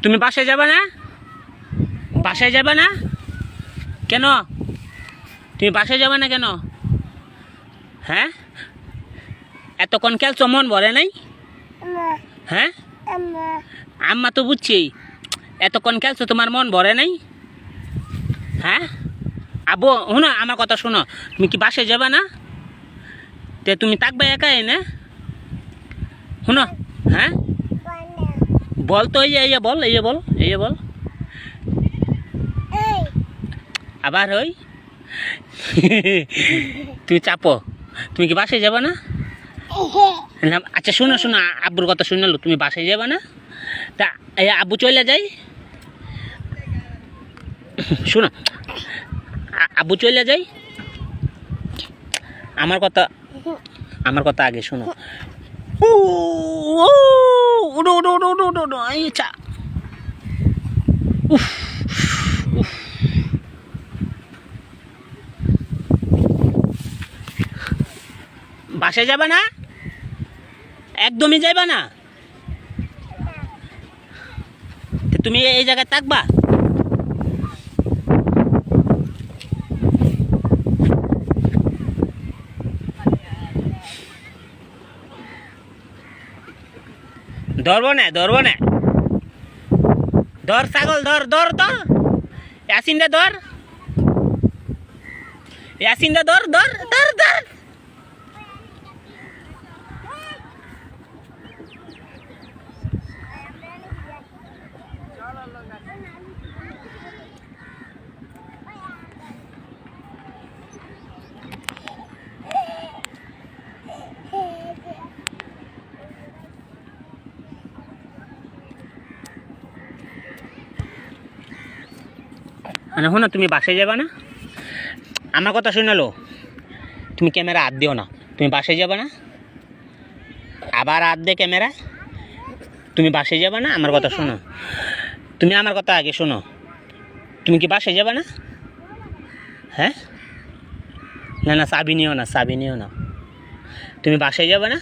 তুমি বাসায় যাবে না? বাসায় যাবে না কেন? তুমি বাসায় যাবে না কেন? হ্যাঁ, এতক্ষণ খেলছো, মন ভরে নাই? হ্যাঁ, আম্মা তো বুঝছি, এতক্ষণ খেলছো, তোমার মন ভরে নাই? হ্যাঁ আব্বু, শোনো আমার কথা শোনো, তুমি কি বাসায় যাবে না? তে তুমি থাকবে একা এনে? শোনো, হ্যাঁ বল তো, এই বল, এই বল আবার ওই তুমি চাপো, তুমি কি বাসায় যাবে না? আচ্ছা শোনো শোনো, আব্বুর কথা শুনলো, তুমি বাসায় যাবে না? তা আব্বু চলে যাই, শোনো আব্বু চলে যাই, আমার কথা আগে শোনো। বাসায় যাবে না? একদমই যাইবা না? তুমি এই জায়গায় থাকবা? ধরবো না ধর ছাগল, ধর ইয়াসিনদা ধর, ধর মানে শোনো, তুমি বাসায় যাবে না? আমার কথা শুনালো, তুমি ক্যামেরা হাত দিও না, তুমি বাসায় যাবে না? আবার হাত দে ক্যামেরা, তুমি বাসায় যাবে না? আমার কথা শোনো, তুমি আমার কথা আগে শোনো, তুমি কি বাসায় যাবে না? হ্যাঁ, না চাবি নিও না, তুমি বাসায় যাবে না?